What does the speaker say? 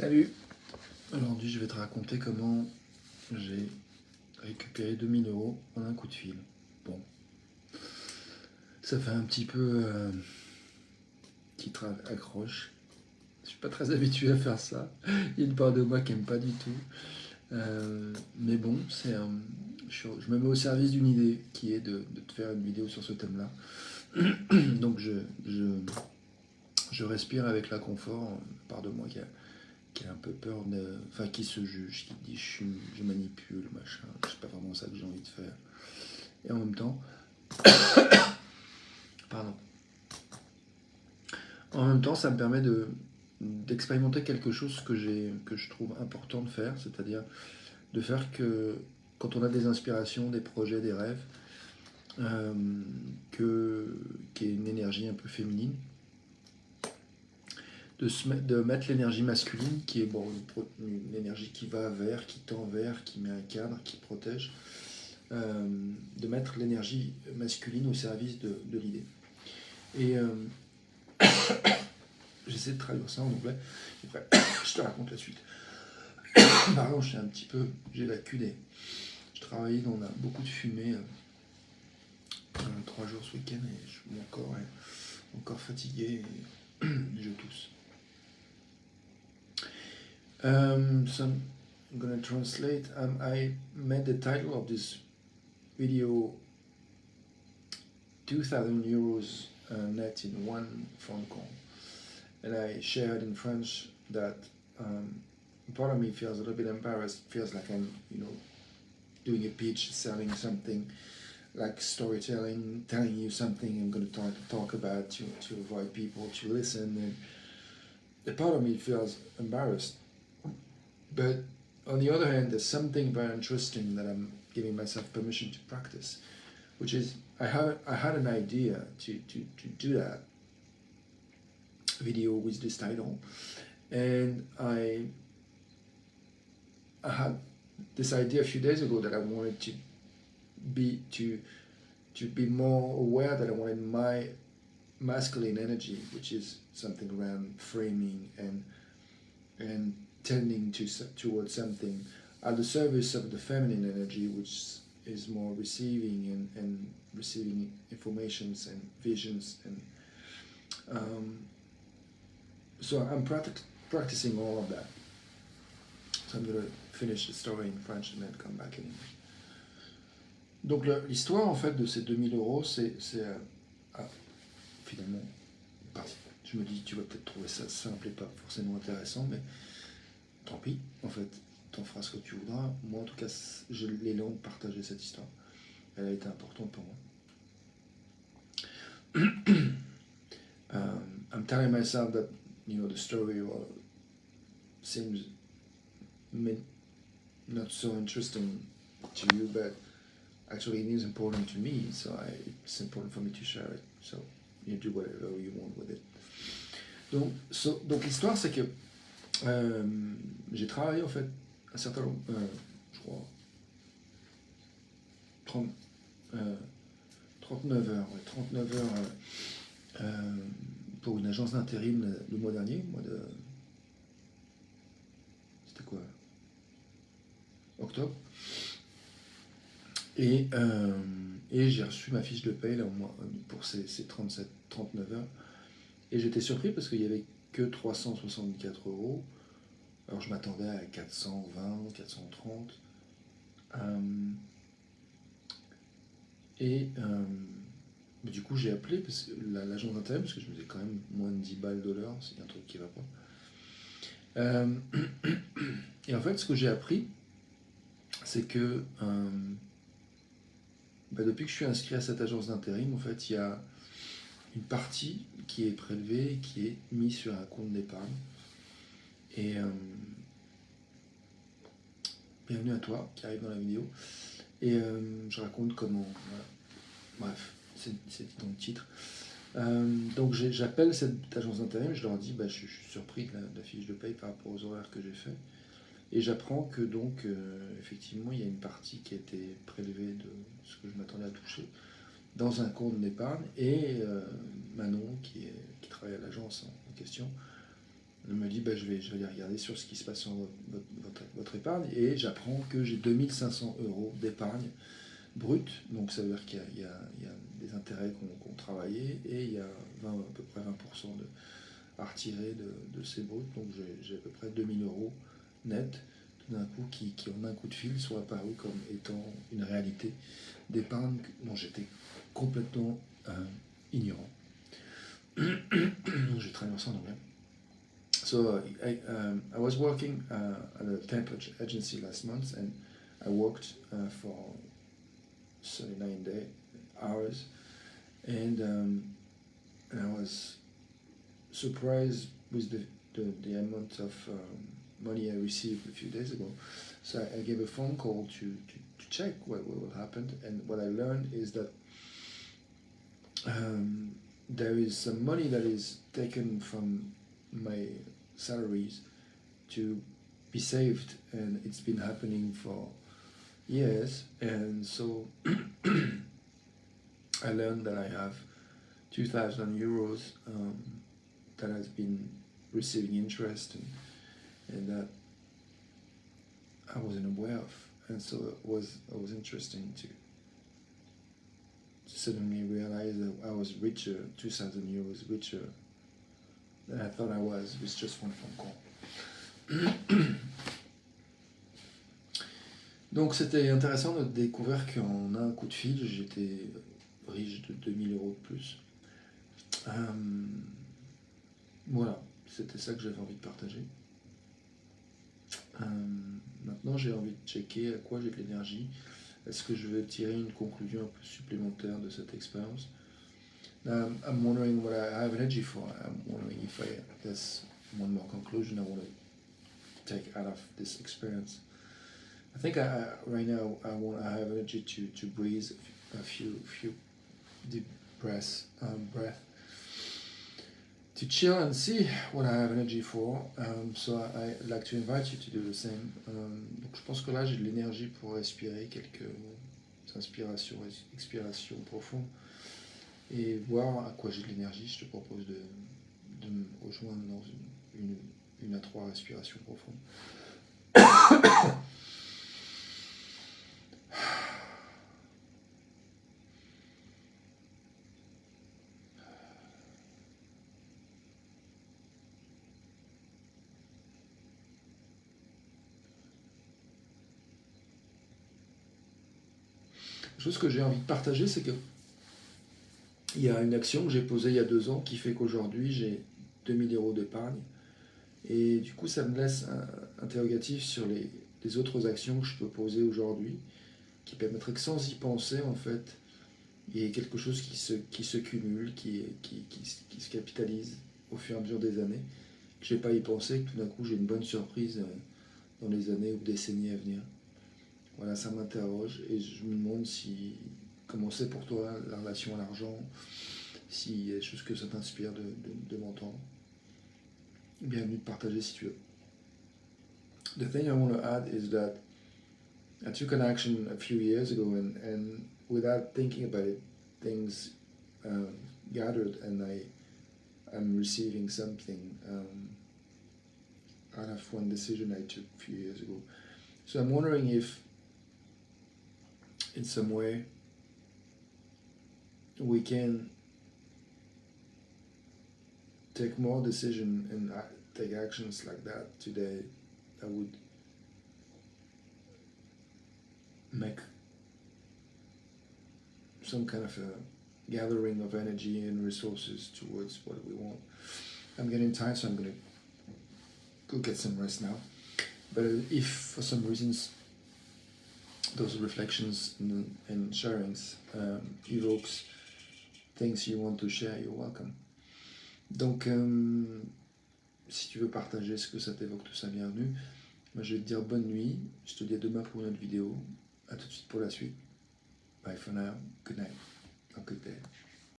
Salut! Aujourd'hui, je vais te raconter comment j'ai récupéré 2000 € en un coup de fil. Bon, ça fait un petit peu titre accroche. Je suis pas très habitué à faire ça. Il y a une part de moi qui aime pas du tout. Mais bon, je me mets au service d'une idée qui est de te faire une vidéo sur ce thème-là. Donc je respire avec l'inconfort, une part de moi qui a un peu peur enfin qui se juge, qui dit je manipule, machin, c'est pas vraiment ça que j'ai envie de faire. Et en même temps, pardon, en même temps, ça me permet d'expérimenter quelque chose que je trouve important de faire, c'est-à-dire de faire que quand on a des inspirations, des projets, des rêves, euh, qu'il y ait une énergie un peu féminine, de mettre l'énergie masculine, qui est bon, une énergie qui va vers, qui tend vers, qui met un cadre, qui protège, de mettre l'énergie masculine au service de l'idée. Et j'essaie de traduire ça en anglais, et après je te raconte la suite. Pardon, j'évacue je travaillais, on a beaucoup de fumée, 3 jours ce week-end, et mon corps est encore fatigué, et je tousse. So I'm gonna translate. I made the title of this video 2,000 euros net in one phone call, and I shared in French that part of me feels a little bit embarrassed, feels like I'm, doing a pitch, selling something, like storytelling, telling you something I'm going to talk about to avoid people to listen, and a part of me feels embarrassed. But on the other hand, there's something very interesting that I'm giving myself permission to practice, which is I had an idea to do that video with this title, and I had this idea a few days ago that I wanted to be more aware that I wanted my masculine energy, which is something around framing and tending towards something, at the service of the feminine energy, which is more receiving and receiving informations and visions, and so I'm practicing all of that. So I'm going to finish the story in French and then come back in English. Donc l'histoire en fait de ces 2000 €, c'est finalement, je me dis tu vas peut-être trouver ça simple et pas forcément intéressant, mais tant pis, en fait, t'en feras ce que tu voudras. Moi en tout cas, j'ai l'élan de partager cette histoire. Elle a été importante pour moi. I'm telling myself that the story seems not so interesting to you, but actually it is important to me, so it's important for me to share it. So you do whatever you want with it. Donc l'histoire, c'est que j'ai travaillé en fait un certain nombre, je crois, 39 heures, 39 heures pour une agence d'intérim le mois dernier, c'était quoi, octobre. Et j'ai reçu ma fiche de paye là, pour ces 39 heures. Et j'étais surpris parce qu'il n'y avait que 364 €. Alors je m'attendais à 420, 430. Mais du coup j'ai appelé l'agent d'intérim, parce que je me disais quand même moins de 10 balles de l'heure, c'est un truc qui va pas. Et en fait ce que j'ai appris, c'est que depuis que je suis inscrit à cette agence d'intérim, en fait il y a une partie qui est prélevée, qui est mise sur un compte d'épargne. Et bienvenue à toi qui arrive dans la vidéo. Et je raconte comment. Voilà. Bref, c'est dans le titre. Donc j'appelle cette agence d'intérim, je leur dis je suis surpris de la fiche de paye par rapport aux horaires que j'ai fait. Et j'apprends que donc effectivement il y a une partie qui a été prélevée de ce que je m'attendais à toucher dans un compte d'épargne, et Manon qui travaille à l'agence en question Elle me dit, je vais aller regarder sur ce qui se passe sur votre épargne, et j'apprends que j'ai 2500 euros d'épargne brute, donc ça veut dire qu'il y a des intérêts qu'on travaillé, et il y a à peu près 20% à retirer de ces bruts, donc j'ai à peu près 2000 euros net, tout d'un coup, qui en un coup de fil sont apparus comme étant une réalité d'épargne dont j'étais complètement ignorant. Donc j'ai traduit ça en anglais. So I was working at a temp agency last month, and I worked for 39 hours, and I was surprised with the amount of money I received a few days ago. So I gave a phone call to check what happened, and what I learned is that there is some money that is taken from my salaries to be saved, and it's been happening for years. And so I learned that I have 2,000 euros that has been receiving interest, and that I wasn't aware of. And so it was interesting to suddenly realize that I was richer, 2,000 euros richer than I thought I was with just one phone call. Donc c'était intéressant de découvrir qu'en un coup de fil, j'étais riche de 2000 euros de plus. Voilà, c'était ça que j'avais envie de partager. Maintenant, j'ai envie de checker à quoi j'ai de l'énergie. Est-ce que je vais tirer une conclusion un peu supplémentaire de cette expérience? I'm wondering what I have energy for. I'm wondering if there's one more conclusion I want to take out of this experience. I think right now I have energy to breathe a few deep breath, to chill and see what I have energy for. So I'd like to invite you to do the same. Donc je pense que là j'ai de l'énergie pour respirer quelques inspirations et expirations profondes et voir à quoi j'ai de l'énergie. Je te propose de me rejoindre dans une à trois respirations profondes. La chose que j'ai envie de partager, c'est que il y a une action que j'ai posée il y a 2 ans qui fait qu'aujourd'hui j'ai 2000 euros d'épargne. Et du coup, ça me laisse un interrogatif sur les autres actions que je peux poser aujourd'hui, qui permettraient que sans y penser, en fait, il y ait quelque chose qui se cumule, qui se capitalise au fur et à mesure des années, que je n'ai pas y pensé, que tout d'un coup j'ai une bonne surprise dans les années ou décennies à venir. Voilà, ça m'interroge et je me demande comment c'est pour toi la relation à l'argent, s'il y a des choses que ça t'inspire de m'entendre. Bienvenue de partager si tu veux. The thing I want to add is that I took an action a few years ago, and without thinking about it, things gathered, and I'm receiving something out of one decision I took a few years ago. So I'm wondering if in some way we can take more decision and take actions like that today that would make some kind of a gathering of energy and resources towards what we want. I'm getting tired, so I'm going to go get some rest now. But if for some reasons those reflections and sharings evokes things you want to share, you're welcome. Donc, si tu veux partager ce que ça t'évoque, tout ça, bienvenue. Moi, je vais te dire bonne nuit. Je te dis à demain pour une autre vidéo. À tout de suite pour la suite. Bye for now. Good night. Have a good day.